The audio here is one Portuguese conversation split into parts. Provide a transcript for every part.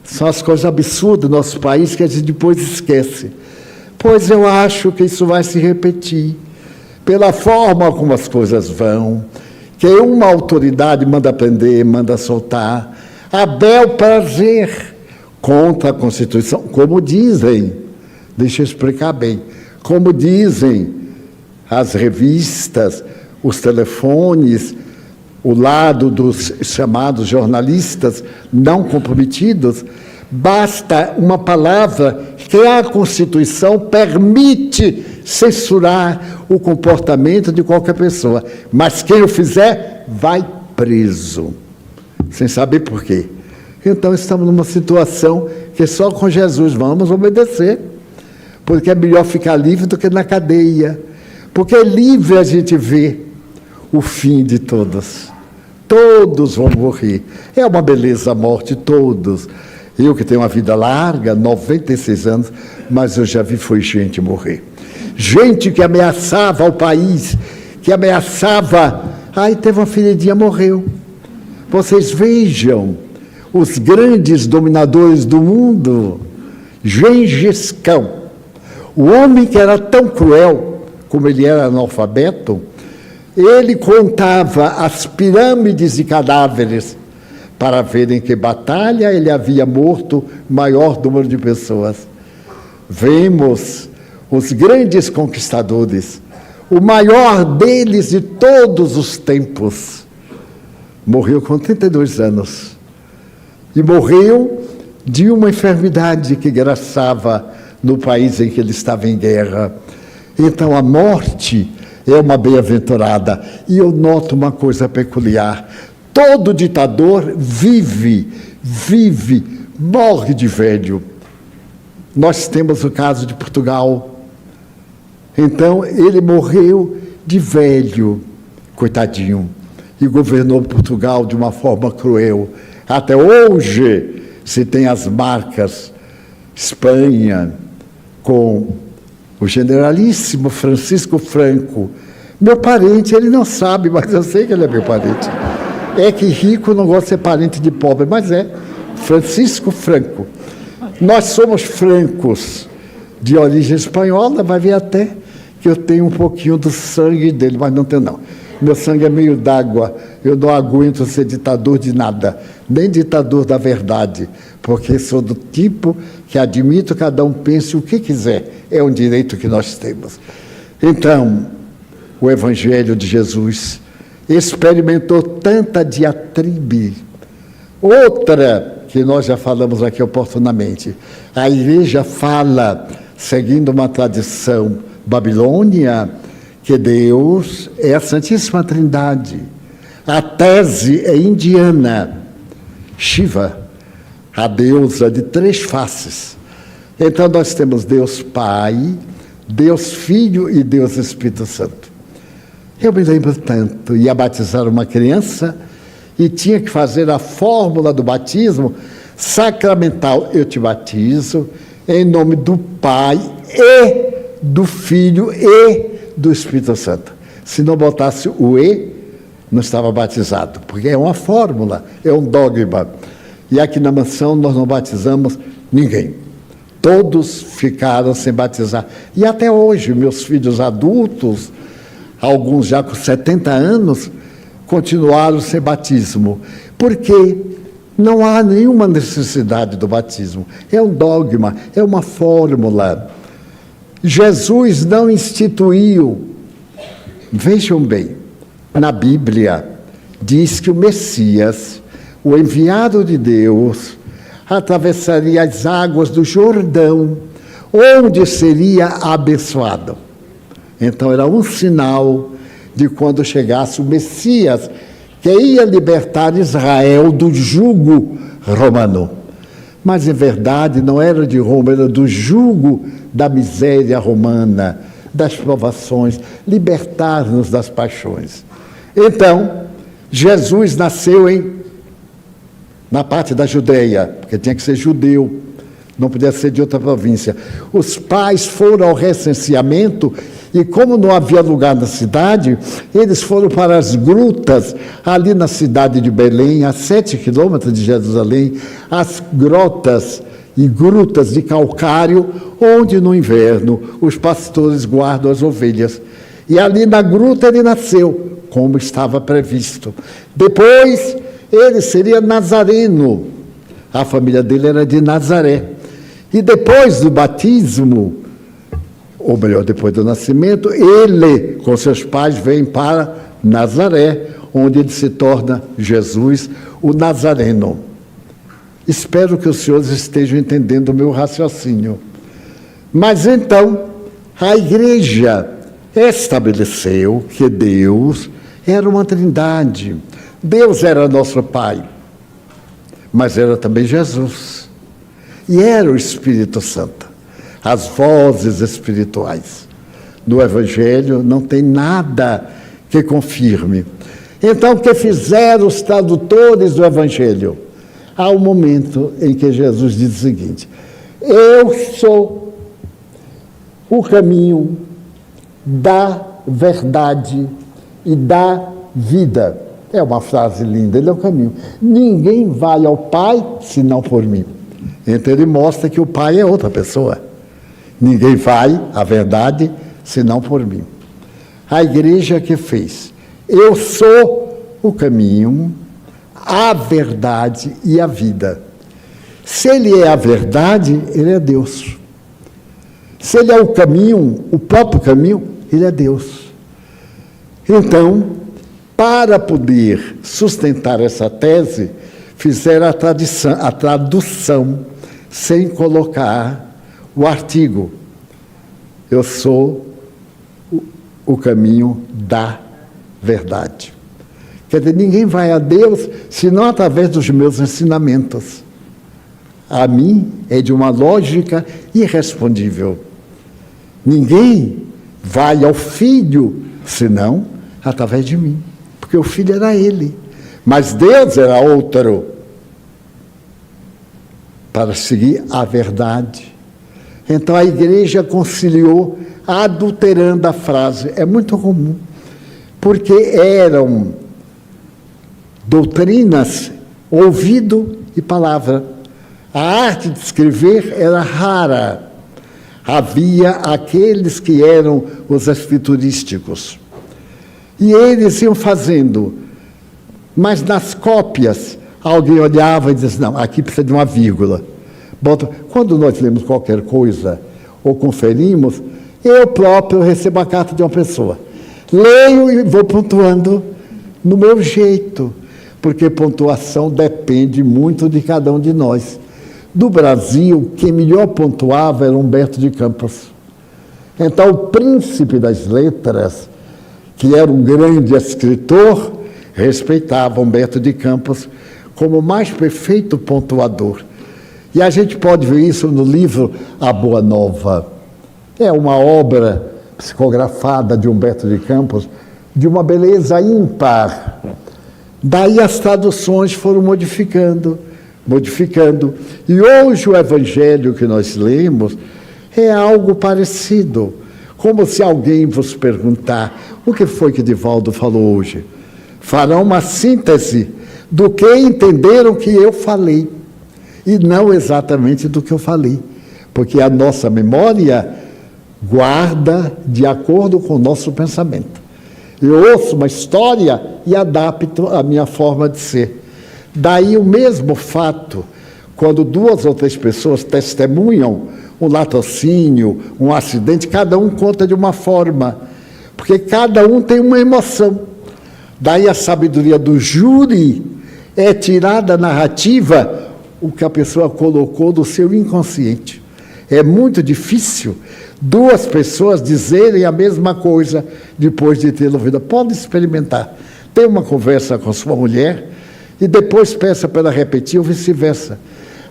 São as coisas absurdas do nosso país que a gente depois esquece. Pois eu acho que isso vai se repetir, pela forma como as coisas vão, que uma autoridade manda prender, manda soltar, a bel prazer, contra a Constituição, como dizem, deixa eu explicar bem, como dizem as revistas, os telefones, o lado dos chamados jornalistas não comprometidos, basta uma palavra que a Constituição permite censurar o comportamento de qualquer pessoa, mas quem o fizer vai preso, sem saber por quê. Então estamos numa situação que só com Jesus vamos obedecer, porque é melhor ficar livre do que na cadeia, porque é livre a gente ver o fim de todos. Todos vão morrer. É uma beleza a morte, todos. Eu que tenho uma vida larga, 96 anos, mas eu já vi foi gente morrer. Gente que ameaçava o país, que ameaçava... Aí teve uma feridinha, morreu. Vocês vejam, os grandes dominadores do mundo, Gengis Khan, o homem que era tão cruel, como ele era analfabeto, ele contava as pirâmides de cadáveres para ver em que batalha ele havia morto maior número de pessoas. Vemos os grandes conquistadores, o maior deles de todos os tempos, morreu com 32 anos. E morreu de uma enfermidade que graçava no país em que ele estava em guerra. Então a morte é uma bem-aventurada. E eu noto uma coisa peculiar. Todo ditador vive, morre de velho. Nós temos o caso de Portugal. Então, ele morreu de velho, coitadinho, e governou Portugal de uma forma cruel. Até hoje se tem as marcas. Espanha, com o generalíssimo Francisco Franco, meu parente, ele não sabe, mas eu sei que ele é meu parente. É que rico não gosta de ser parente de pobre, mas é Francisco Franco. Nós somos francos de origem espanhola, vai ver até que eu tenho um pouquinho do sangue dele, mas não tenho não. Meu sangue é meio d'água, eu não aguento ser ditador de nada, nem ditador da verdade, porque sou do tipo que admito que cada um pense o que quiser, é um direito que nós temos. Então, o Evangelho de Jesus experimentou tanta diatribe. Outra que nós já falamos aqui oportunamente, a igreja fala, seguindo uma tradição babilônia, que Deus é a Santíssima Trindade. A tese é indiana, Shiva, a deusa de 3 faces. Então nós temos Deus Pai, Deus Filho e Deus Espírito Santo. Eu me lembro tanto, ia batizar uma criança e tinha que fazer a fórmula do batismo sacramental. Eu te batizo em nome do Pai e do Filho e do Espírito Santo. Se não botasse o E, não estava batizado, porque é uma fórmula, é um dogma. E aqui na mansão nós não batizamos ninguém. Todos ficaram sem batizar. E até hoje, meus filhos adultos, alguns já com 70 anos, continuaram sem batismo. Porque não há nenhuma necessidade do batismo. É um dogma, é uma fórmula. Jesus não instituiu. Vejam bem, na Bíblia diz que o Messias, o enviado de Deus, atravessaria as águas do Jordão, onde seria abençoado. Então era um sinal de quando chegasse o Messias, que ia libertar Israel do jugo romano. Mas, em verdade, não era de Roma, era do jugo da miséria romana, das provações, libertar-nos das paixões. Então, Jesus nasceu na parte da Judeia, porque tinha que ser judeu, não podia ser de outra província. Os pais foram ao recenseamento e, como não havia lugar na cidade, eles foram para as grutas, ali na cidade de Belém, a 7 quilômetros de Jerusalém, as grotas e grutas de calcário, onde no inverno os pastores guardam as ovelhas. E ali na gruta ele nasceu, como estava previsto. Depois ele seria nazareno, a família dele era de Nazaré. E depois do batismo, ou melhor, depois do nascimento, ele, com seus pais, vem para Nazaré, onde ele se torna Jesus, o Nazareno. Espero que os senhores estejam entendendo o meu raciocínio. Mas então, a igreja estabeleceu que Deus era uma trindade. Deus era nosso Pai, mas era também Jesus. E era o Espírito Santo, as vozes espirituais. No Evangelho não tem nada que confirme. Então, o que fizeram os tradutores do Evangelho? Há um momento em que Jesus diz o seguinte: eu sou o caminho da verdade e da vida. É uma frase linda, ele é o caminho. Ninguém vai ao Pai senão por mim. Então ele mostra que o Pai é outra pessoa. Ninguém vai à verdade senão por mim. A igreja que fez: eu sou o caminho, a verdade e a vida. Se ele é a verdade, ele é Deus. Se ele é o caminho, o próprio caminho, ele é Deus. Então, para poder sustentar essa tese, fizeram a tradução sem colocar o artigo. Eu sou o caminho da verdade. Quer dizer, ninguém vai a Deus senão através dos meus ensinamentos. A mim é de uma lógica irrespondível. Ninguém vai ao Filho senão através de mim, porque o Filho era ele, mas Deus era outro, para seguir a verdade. Então a igreja conciliou, adulterando a frase. É muito comum, porque eram doutrinas, ouvido e palavra. A arte de escrever era rara. Havia aqueles que eram os escriturísticos. E eles iam fazendo, mas nas cópias, alguém olhava e dizia: não, aqui precisa de uma vírgula. Quando nós lemos qualquer coisa ou conferimos, eu próprio recebo a carta de uma pessoa. Leio e vou pontuando no meu jeito, porque pontuação depende muito de cada um de nós. Do Brasil, quem melhor pontuava era Humberto de Campos. Então, o príncipe das letras, que era um grande escritor, respeitava Humberto de Campos como o mais perfeito pontuador. E a gente pode ver isso no livro A Boa Nova. É uma obra psicografada de Humberto de Campos, de uma beleza ímpar. Daí as traduções foram modificando. E hoje o Evangelho que nós lemos é algo parecido. Como se alguém vos perguntar: o que foi que Divaldo falou hoje? Farão uma síntese do que entenderam que eu falei, e não exatamente do que eu falei, porque a nossa memória guarda de acordo com o nosso pensamento. Eu ouço uma história e adapto a minha forma de ser. Daí o mesmo fato, quando 2 ou 3 pessoas testemunham um latrocínio, um acidente, cada um conta de uma forma, porque cada um tem uma emoção. Daí a sabedoria do júri é tirar da narrativa o que a pessoa colocou do seu inconsciente. É muito difícil 2 pessoas dizerem a mesma coisa depois de ter ouvido. Pode experimentar. Tem uma conversa com sua mulher e depois peça para ela repetir ou vice-versa.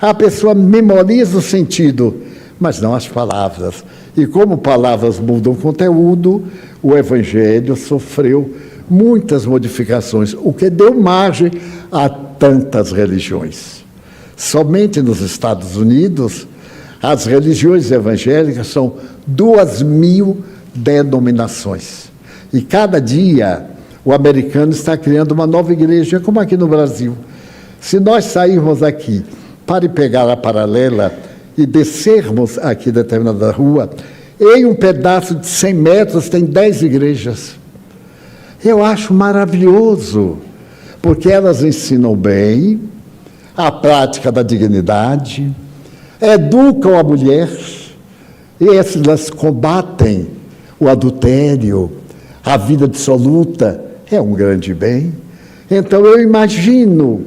A pessoa memoriza o sentido, mas não as palavras. E como palavras mudam o conteúdo, o Evangelho sofreu muitas modificações, o que deu margem a tantas religiões. Somente nos Estados Unidos, As religiões evangélicas são 2.000 denominações. E cada dia o americano está criando uma nova igreja, como aqui no Brasil. Se nós sairmos aqui para pegar a paralela e descermos aqui determinada rua, em um pedaço de 100 metros tem 10 igrejas. Eu acho maravilhoso, porque elas ensinam bem a prática da dignidade, educam a mulher, e elas combatem o adultério, a vida dissoluta, é um grande bem. Então eu imagino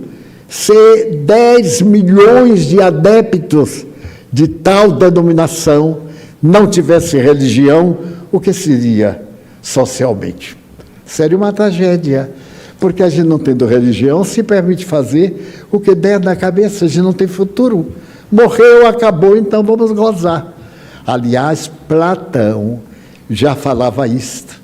se 10 milhões de adeptos de tal denominação não tivesse religião, o que seria socialmente? Seria uma tragédia, porque a gente não tendo religião se permite fazer o que der na cabeça, a gente não tem futuro. Morreu, acabou, então vamos gozar. Aliás, Platão já falava isto.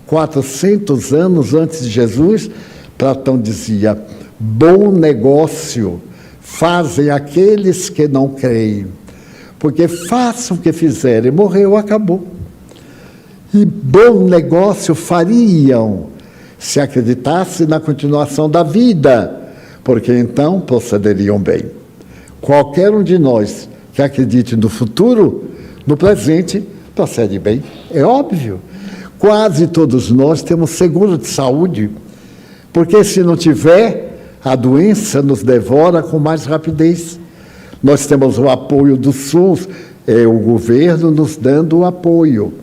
400 anos antes de Jesus, Platão dizia: bom negócio fazem aqueles que não creem, porque façam o que fizerem, morreu, acabou. E bom negócio fariam se acreditassem na continuação da vida, porque então procederiam bem. Qualquer um de nós que acredite no futuro, no presente, procede bem, é óbvio. Quase todos nós temos seguro de saúde, porque se não tiver, a doença nos devora com mais rapidez. Nós temos o apoio do SUS, o governo nos dando o apoio.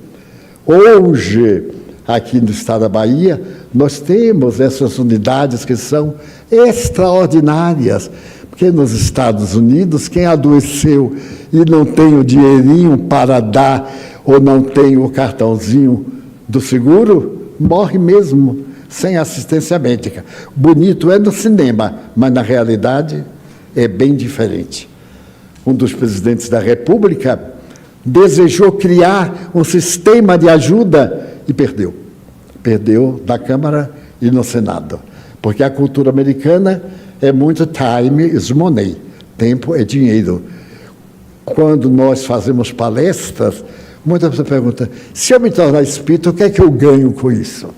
Hoje, aqui no estado da Bahia, nós temos essas unidades que são extraordinárias, porque nos Estados Unidos, quem adoeceu e não tem o dinheirinho para dar, ou não tem o cartãozinho do seguro, morre mesmo, sem assistência médica. Bonito é no cinema, mas na realidade é bem diferente. Um dos presidentes da República desejou criar um sistema de ajuda e perdeu. Perdeu na Câmara e no Senado, porque a cultura americana é muito time is money, tempo é dinheiro. Quando nós fazemos palestras, muitas pessoas perguntam: se eu me tornar espírita, o que é que eu ganho com isso?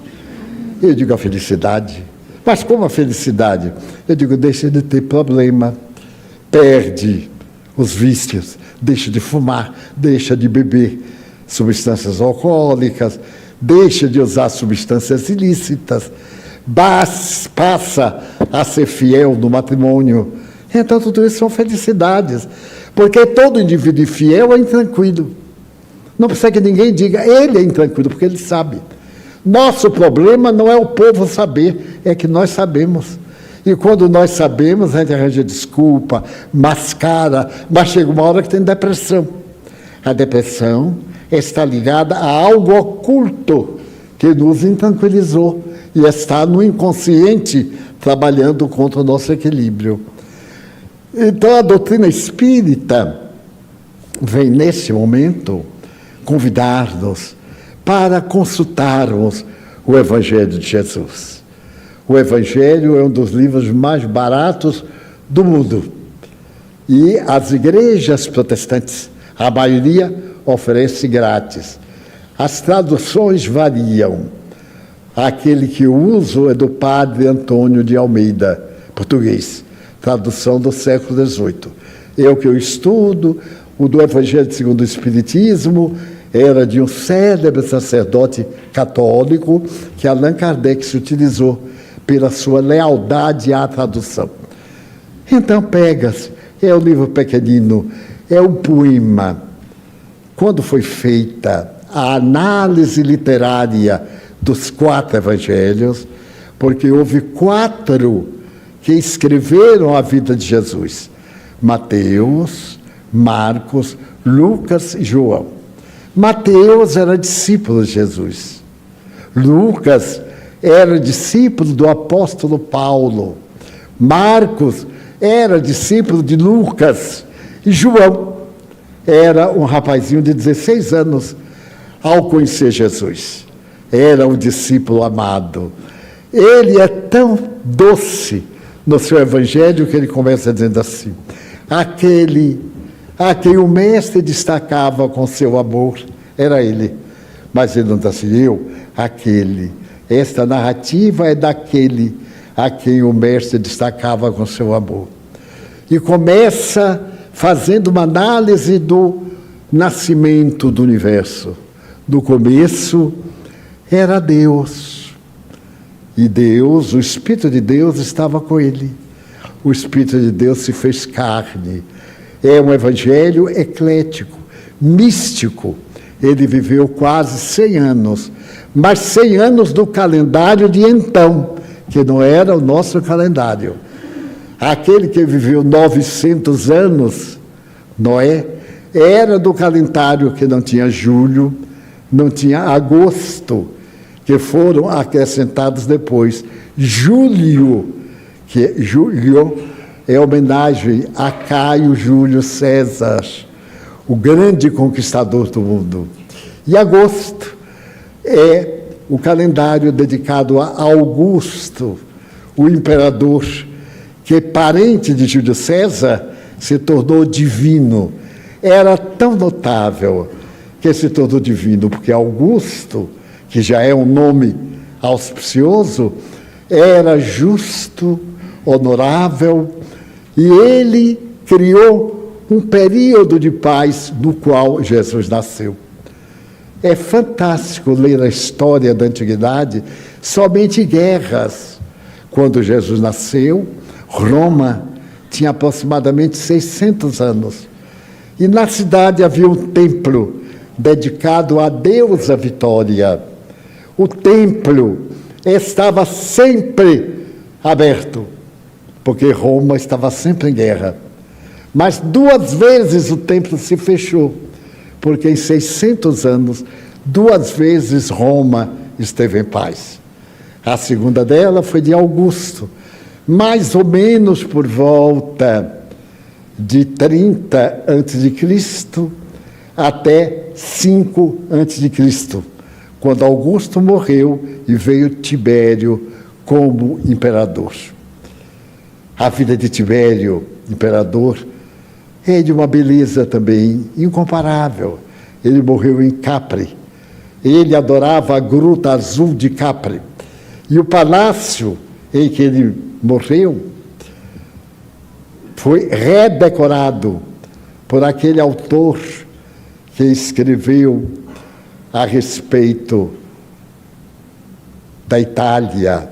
Eu digo: a felicidade. Mas como a felicidade? Eu digo: deixa de ter problema, perde os vícios, deixa de fumar, deixa de beber substâncias alcoólicas, deixa de usar substâncias ilícitas, passa a ser fiel no matrimônio. Então, tudo isso são felicidades, porque todo indivíduo fiel é intranquilo. Não precisa que ninguém diga, ele é intranquilo, porque ele sabe. Nosso problema não é o povo saber, é que nós sabemos. E quando nós sabemos, a gente arranja desculpa, mascara, mas chega uma hora que tem depressão. A depressão está ligada a algo oculto que nos intranquilizou e está no inconsciente trabalhando contra o nosso equilíbrio. Então, a doutrina espírita vem, nesse momento, convidar-nos para consultarmos o Evangelho de Jesus. O Evangelho é um dos livros mais baratos do mundo. E as igrejas protestantes, a maioria, oferece grátis. As traduções variam. Aquele que eu uso é do padre Antônio de Almeida, português, tradução do século XVIII. É o que eu estudo. O do Evangelho segundo o Espiritismo era de um célebre sacerdote católico que Allan Kardec se utilizou pela sua lealdade à tradução. Então, pega-se, é um livro pequenino, é um poema. Quando foi feita a análise literária dos 4 evangelhos, porque houve 4 que escreveram a vida de Jesus: Mateus, Marcos, Lucas e João. Mateus era discípulo de Jesus. Lucas era discípulo do apóstolo Paulo. Marcos era discípulo de Lucas. E João era um rapazinho de 16 anos ao conhecer Jesus. Era um discípulo amado. Ele é tão doce no seu evangelho que ele começa dizendo assim: aquele a quem o mestre destacava com seu amor, era ele. Mas ele não está assim, aquele. Esta narrativa é daquele a quem o mestre destacava com seu amor. E começa fazendo uma análise do nascimento do universo. No começo era Deus. E Deus, o Espírito de Deus estava com ele. O Espírito de Deus se fez carne. É um evangelho eclético, místico. Ele viveu quase 100 anos, mas 100 anos do calendário de então, que não era o nosso calendário. Aquele que viveu 900 anos, Noé, era do calendário que não tinha julho, não tinha agosto, que foram acrescentados depois. Julho, que Julho é homenagem a Caio Júlio César, o grande conquistador do mundo. E agosto é o calendário dedicado a Augusto, o imperador, que parente de Júlio César, se tornou divino. Era tão notável que se tornou divino, porque Augusto, que já é um nome auspicioso, era justo, honorável, e ele criou um período de paz no qual Jesus nasceu. É fantástico ler a história da antiguidade, somente guerras. Quando Jesus nasceu, Roma tinha aproximadamente 600 anos. E na cidade havia um templo dedicado à deusa Vitória. O templo estava sempre aberto, porque Roma estava sempre em guerra. Mas 2 vezes o templo se fechou, porque em 600 anos, 2 vezes Roma esteve em paz. A segunda dela foi de Augusto, mais ou menos por volta de 30 a.C. até 5 a.C., quando Augusto morreu e veio Tibério como imperador. A vida de Tibério, imperador, é de uma beleza também incomparável. Ele morreu em Capri. Ele adorava a Gruta Azul de Capri. E o palácio em que ele morreu foi redecorado por aquele autor que escreveu a respeito da Itália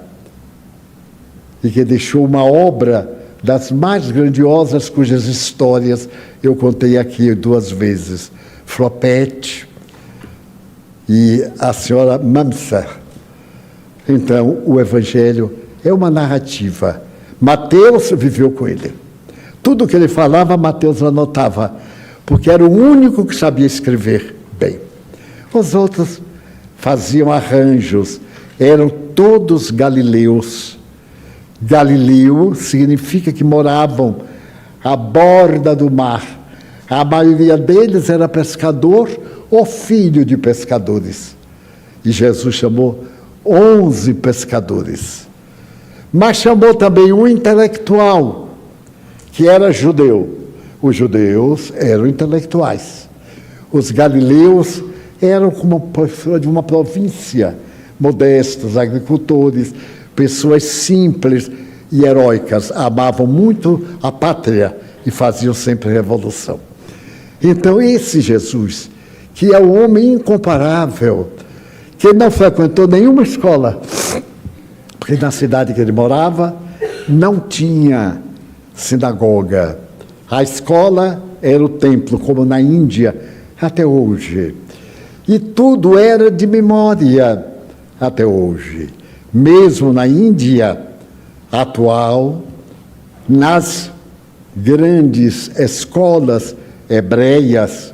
e que deixou uma obra das mais grandiosas cujas histórias eu contei aqui 2 vezes, Flopete e a senhora Mamsa. Então, o Evangelho é uma narrativa. Mateus viveu com ele. Tudo que ele falava, Mateus anotava, porque era o único que sabia escrever bem. Os outros faziam arranjos, eram todos galileus. Galileu significa que moravam à borda do mar. A maioria deles era pescador ou filho de pescadores. E Jesus chamou 11 pescadores. Mas chamou também um intelectual, que era judeu. Os judeus eram intelectuais. Os galileus eram como pessoas de uma província, modestos, agricultores, pessoas simples e heróicas, amavam muito a pátria e faziam sempre revolução. Então, esse Jesus, que é um homem incomparável, que não frequentou nenhuma escola, porque na cidade que ele morava não tinha sinagoga. A escola era o templo, como na Índia até hoje. E tudo era de memória até hoje. Mesmo na Índia atual, nas grandes escolas hebreias,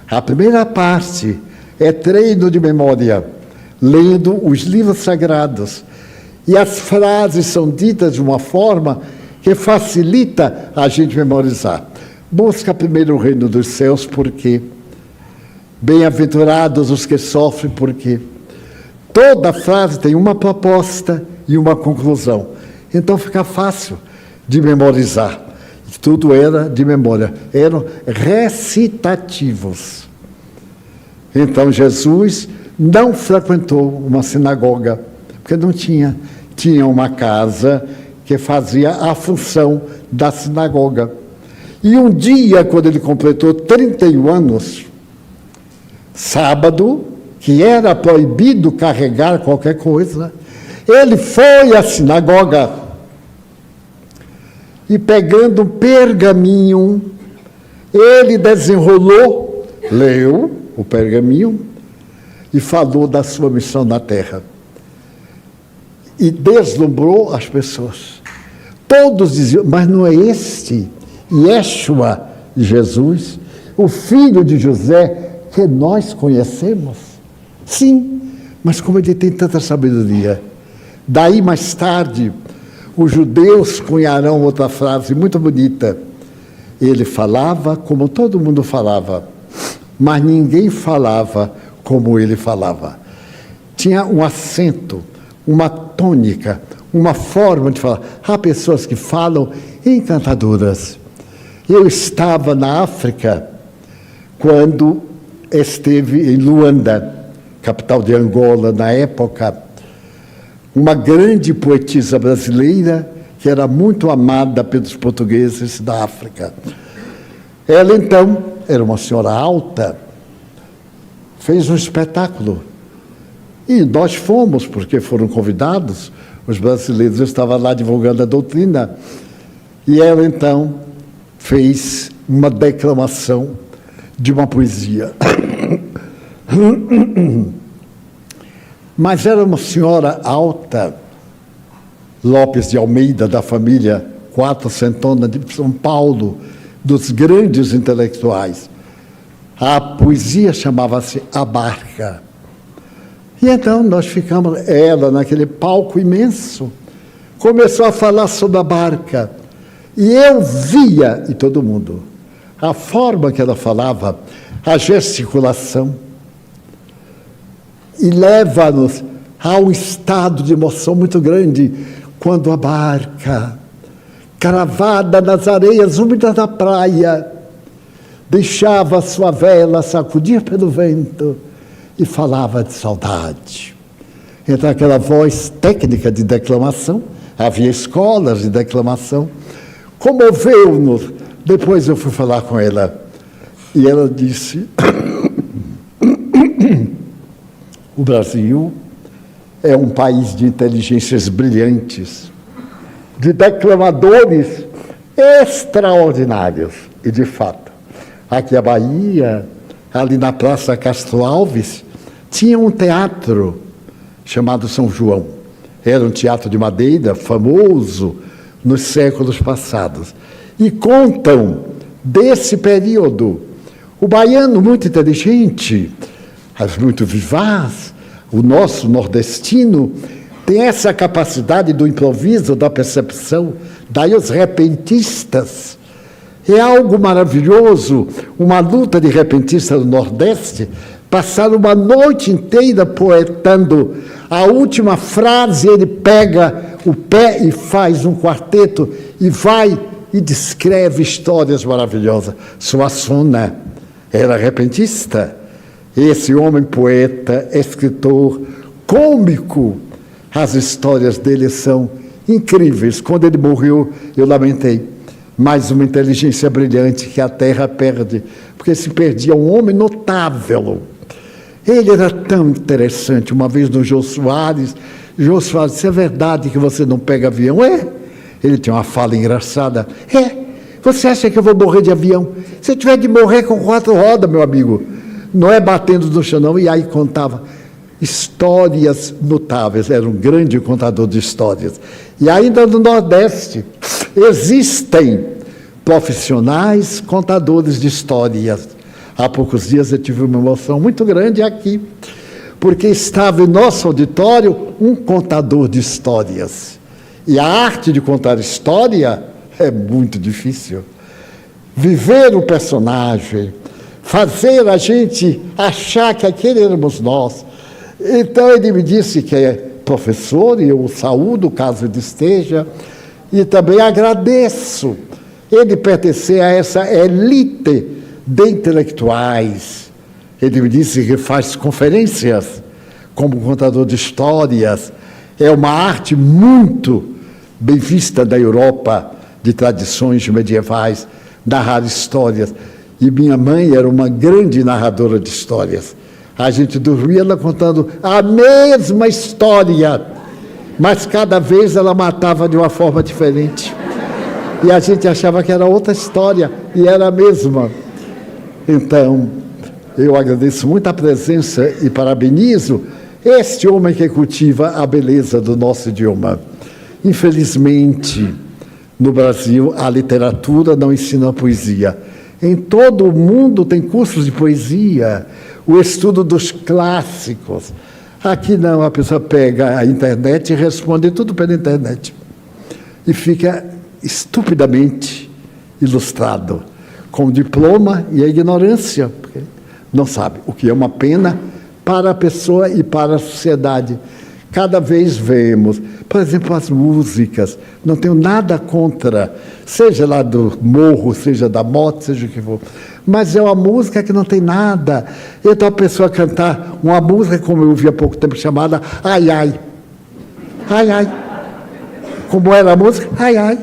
a primeira parte é treino de memória, lendo os livros sagrados. E as frases são ditas de uma forma que facilita a gente memorizar. Busca primeiro o reino dos céus, porque bem-aventurados os que sofrem, porque toda frase tem uma proposta e uma conclusão. Então fica fácil de memorizar. Tudo era de memória, eram recitativos. Então Jesus não frequentou uma sinagoga, porque não tinha. Tinha uma casa que fazia a função da sinagoga. E um dia, quando ele completou 31 anos, sábado, que era proibido carregar qualquer coisa, ele foi à sinagoga e, pegando um pergaminho, ele desenrolou, leu o pergaminho e falou da sua missão na terra. E deslumbrou as pessoas. Todos diziam, mas não é este Yeshua, Jesus, o filho de José, que nós conhecemos? Sim, mas como ele tem tanta sabedoria. Daí, mais tarde, os judeus cunharão outra frase muito bonita. Ele falava como todo mundo falava, mas ninguém falava como ele falava. Tinha um acento, uma tônica, uma forma de falar. Há pessoas que falam encantadoras. Eu estava na África quando esteve em Luanda, capital de Angola, na época, uma grande poetisa brasileira que era muito amada pelos portugueses da África. Ela, então, era uma senhora alta, fez um espetáculo. E nós fomos, porque foram convidados, os brasileiros estavam lá divulgando a doutrina, e ela, então, fez uma declamação de uma poesia. Mas era uma senhora alta, Lopes de Almeida, da família Quattrocentona de São Paulo, dos grandes intelectuais. A poesia chamava-se A Barca. E então nós ficamos, ela naquele palco imenso, começou a falar sobre a barca. E eu via, e todo mundo, a forma que ela falava, a gesticulação, e leva-nos a um estado de emoção muito grande, quando a barca, cravada nas areias úmidas da praia, deixava a sua vela sacudir pelo vento e falava de saudade. Então, aquela voz técnica de declamação, havia escolas de declamação, comoveu-nos. Depois eu fui falar com ela, e ela disse: o Brasil é um país de inteligências brilhantes, de declamadores extraordinários. E, de fato, aqui a Bahia, ali na Praça Castro Alves, tinha um teatro chamado São João. Era um teatro de madeira famoso nos séculos passados. E contam desse período. O baiano, muito inteligente, muito vivaz, o nosso nordestino, tem essa capacidade do improviso, da percepção. Daí os repentistas. É algo maravilhoso, uma luta de repentistas do Nordeste, passaram uma noite inteira poetando. A última frase, ele pega o pé e faz um quarteto, e vai e descreve histórias maravilhosas. Suassuna era repentista. Esse homem poeta, escritor, cômico, as histórias dele são incríveis. Quando ele morreu, eu lamentei. Mais uma inteligência brilhante que a Terra perde, porque se perdia um homem notável. Ele era tão interessante. Uma vez no Jô Soares disse: é verdade que você não pega avião? É. Ele tinha uma fala engraçada. É. Você acha que eu vou morrer de avião? Se eu tiver de morrer com 4 rodas, meu amigo, não é batendo no chão, não. E aí contava histórias notáveis. Era um grande contador de histórias. E ainda no Nordeste existem profissionais contadores de histórias. Há poucos dias eu tive uma emoção muito grande aqui, porque estava em nosso auditório um contador de histórias. E a arte de contar história é muito difícil. Viver o personagem, fazer a gente achar que aquele éramos nós. Então ele me disse que é professor, e eu o saúdo caso ele esteja, e também agradeço ele pertencer a essa elite de intelectuais. Ele me disse que faz conferências como contador de histórias. É uma arte muito bem vista da Europa, de tradições medievais, narrar histórias. E minha mãe era uma grande narradora de histórias. A gente dormia ela contando a mesma história, mas cada vez ela matava de uma forma diferente. E a gente achava que era outra história, e era a mesma. Então, eu agradeço muito a presença e parabenizo este homem que cultiva a beleza do nosso idioma. Infelizmente, no Brasil, a literatura não ensina a poesia. Em todo o mundo tem cursos de poesia, o estudo dos clássicos. Aqui não, a pessoa pega a internet e responde tudo pela internet. E fica estupidamente ilustrado, com o diploma e a ignorância, porque não sabe, o que é uma pena para a pessoa e para a sociedade. Cada vez vemos, por exemplo, as músicas, não tenho nada contra, seja lá do morro, seja da moto, seja o que for, mas é uma música que não tem nada. Então a pessoa cantar uma música, como eu ouvi há pouco tempo, chamada Ai Ai. Ai Ai. Como era a música? Ai Ai.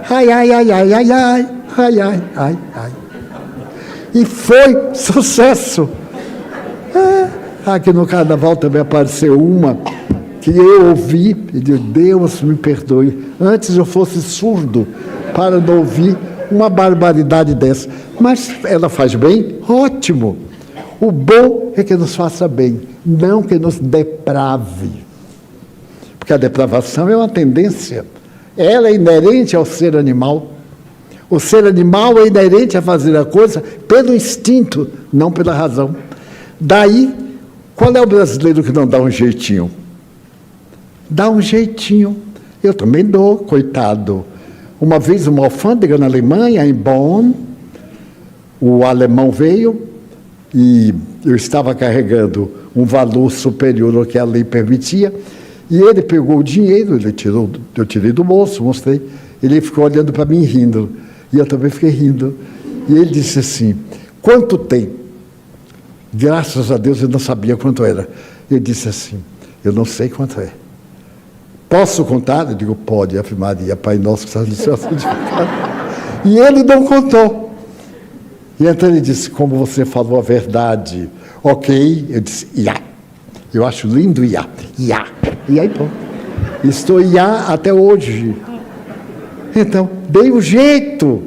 Ai Ai, ai, ai, ai, ai, ai, ai, ai, ai. E foi sucesso. Aqui no Carnaval também apareceu uma que eu ouvi e disse, Deus me perdoe, antes eu fosse surdo para não ouvir uma barbaridade dessa. Mas ela faz bem? Ótimo. O bom é que nos faça bem, não que nos deprave. Porque a depravação é uma tendência. Ela é inerente ao ser animal. O ser animal é inerente a fazer a coisa pelo instinto, não pela razão. Daí, qual é o brasileiro que não dá um jeitinho? Dá um jeitinho. Eu também dou, coitado. Uma vez, uma alfândega na Alemanha, em Bonn, o alemão veio e eu estava carregando um valor superior ao que a lei permitia, e ele pegou o dinheiro, eu tirei do bolso, mostrei, ele ficou olhando para mim rindo, e eu também fiquei rindo. E ele disse assim, quanto tem? Graças a Deus eu não sabia quanto era. Eu disse assim, eu não sei quanto é. Posso contar? Eu digo, pode, Ave Maria, Pai Nosso que estás no céu, santificado. E ele não contou. E então ele disse, como você falou a verdade, ok? Eu disse, ia. Eu acho lindo ia. Ia. E aí, pô. Estou ia até hoje. Então, dei um jeito.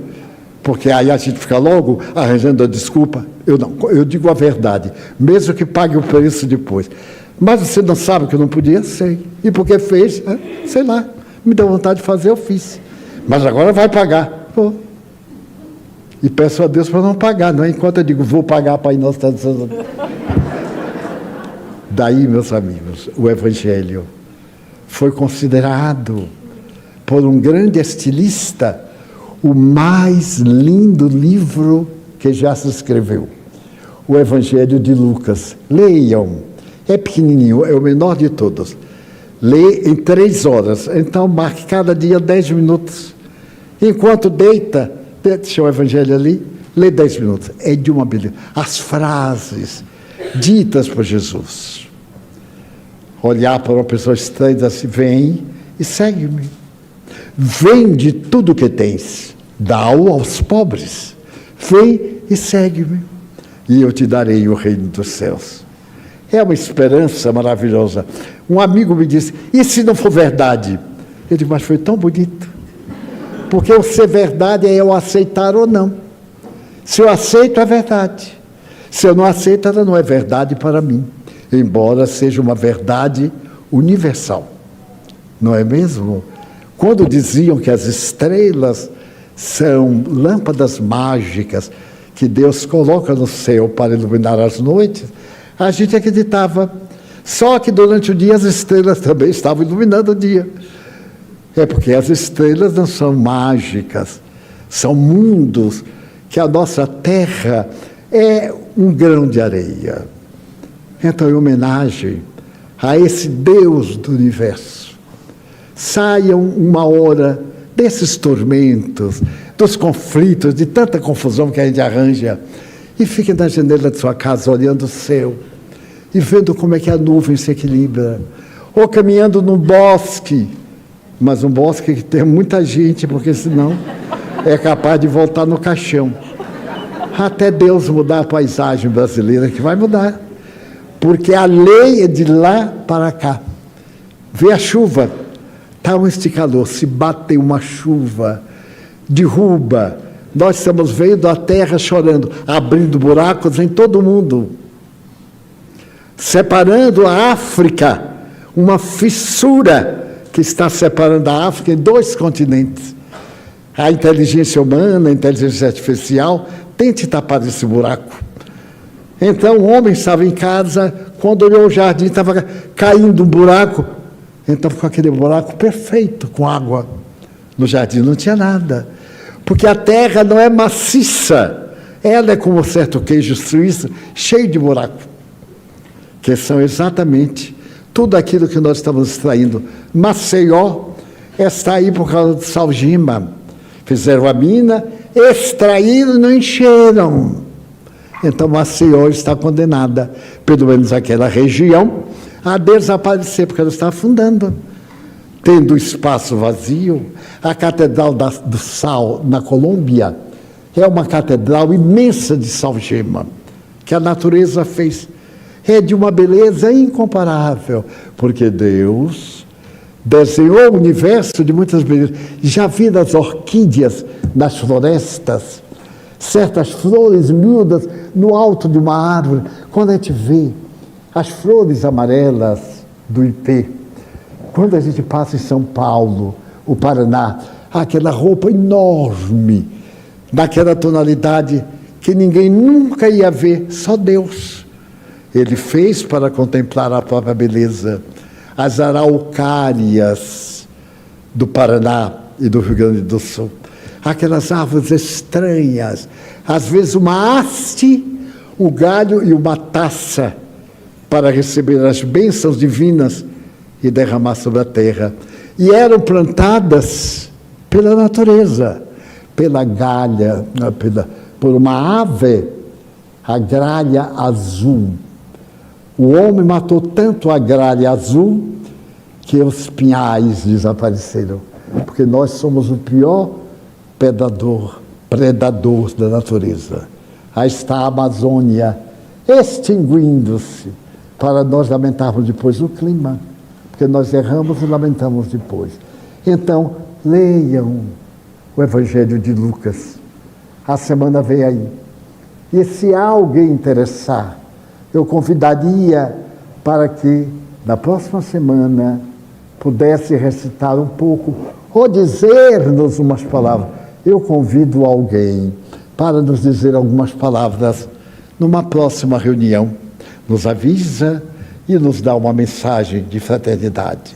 Porque aí a gente fica logo arranjando a desculpa. Eu não, eu digo a verdade, mesmo que pague o preço depois. Mas você não sabe que eu não podia? Sei. E porque fez? Sei lá. Me deu vontade de fazer, eu fiz. Mas agora vai pagar. Pô. E peço a Deus para não pagar, não é? Enquanto eu digo, vou pagar, Pai Nosso. Daí, meus amigos, o Evangelho foi considerado por um grande estilista o mais lindo livro que já se escreveu. O Evangelho de Lucas. Leiam. É pequenininho, é o menor de todos. Lê em 3 horas. Então, marque cada dia 10 minutos. Enquanto deita, deixa o Evangelho ali, lê 10 minutos. É de uma beleza. As frases ditas por Jesus. Olhar para uma pessoa estranha e dizer assim, vem e segue-me. Vende tudo que tens, dá-o aos pobres. Vem e segue-me, e eu te darei o reino dos céus. É uma esperança maravilhosa. Um amigo me disse, e se não for verdade? Eu disse, mas foi tão bonito. Porque o ser verdade é eu aceitar ou não. Se eu aceito, é verdade. Se eu não aceito, ela não é verdade para mim. Embora seja uma verdade universal. Não é mesmo? Quando diziam que as estrelas são lâmpadas mágicas que Deus coloca no céu para iluminar as noites, a gente acreditava. Só que durante o dia as estrelas também estavam iluminando o dia. É porque as estrelas não são mágicas, são mundos que a nossa Terra é um grão de areia. Então, em homenagem a esse Deus do universo, saiam uma hora desses tormentos, dos conflitos, de tanta confusão que a gente arranja. E fique na janela de sua casa olhando o céu e vendo como é que a nuvem se equilibra. Ou caminhando num bosque, mas um bosque que tem muita gente, porque senão é capaz de voltar no caixão. Até Deus mudar a paisagem brasileira, que vai mudar. Porque a lei é de lá para cá. Vê a chuva, está este calor, se bate uma chuva, derruba. Nós estamos vendo a terra chorando, abrindo buracos em todo mundo. Separando a África, uma fissura que está separando a África em 2 continentes. A inteligência humana, a inteligência artificial, tente tapar esse buraco. Então o homem estava em casa, quando olhou o jardim, estava caindo um buraco. Então ficou aquele buraco perfeito, com água. No jardim não tinha nada. Porque a terra não é maciça. Ela é como um certo queijo suíço, cheio de buraco. Que são exatamente tudo aquilo que nós estamos extraindo. Maceió está aí por causa de Salgema. Fizeram a mina, extraíram e não encheram. Então Maceió está condenada, pelo menos aquela região, a desaparecer, porque ela está afundando. Tendo espaço vazio, a Catedral do Sal, na Colômbia, é uma catedral imensa de Salgema, que a natureza fez. É de uma beleza incomparável, porque Deus desenhou o universo de muitas belezas. Já vi as orquídeas nas florestas, certas flores miúdas no alto de uma árvore. Quando a gente vê as flores amarelas do ipê, quando a gente passa em São Paulo, o Paraná, aquela roupa enorme, naquela tonalidade que ninguém nunca ia ver, só Deus. Ele fez para contemplar a própria beleza. As araucárias do Paraná e do Rio Grande do Sul. Aquelas árvores estranhas, às vezes uma haste, um galho e uma taça, para receber as bênçãos divinas e derramar sobre a terra. E eram plantadas pela natureza, pela galha, por uma ave, a gralha azul. O homem matou tanto a gralha azul que os pinhais desapareceram, porque nós somos o pior predador da natureza. Aí está a Amazônia extinguindo-se, para nós lamentarmos depois o clima, porque nós erramos e lamentamos depois. Então, leiam o Evangelho de Lucas. A semana vem aí. E se alguém interessar, eu convidaria para que, na próxima semana, pudesse recitar um pouco, ou dizer-nos umas palavras. Eu convido alguém para nos dizer algumas palavras numa próxima reunião. Nos avisa e nos dá uma mensagem de fraternidade.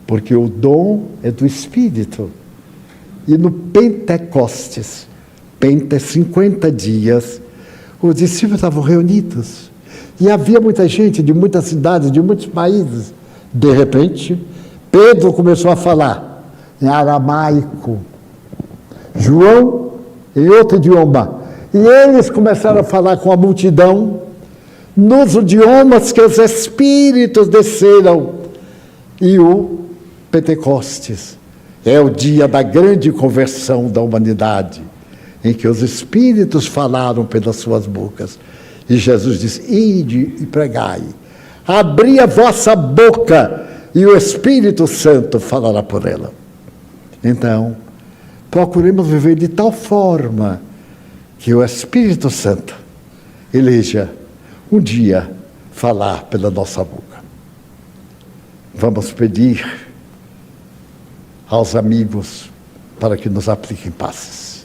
Porque o dom é do Espírito. E no Pentecostes, 50 dias, os discípulos estavam reunidos. E havia muita gente de muitas cidades, de muitos países. De repente, Pedro começou a falar em aramaico, João em outro idioma. E eles começaram a falar com a multidão nos idiomas que os Espíritos desceram. E o Pentecostes é o dia da grande conversão da humanidade, em que os Espíritos falaram pelas suas bocas. E Jesus disse: ide e pregai, abri a vossa boca e o Espírito Santo falará por ela. Então, procuremos viver de tal forma que o Espírito Santo eleja um dia falar pela nossa boca. Vamos pedir aos amigos para que nos apliquem passes.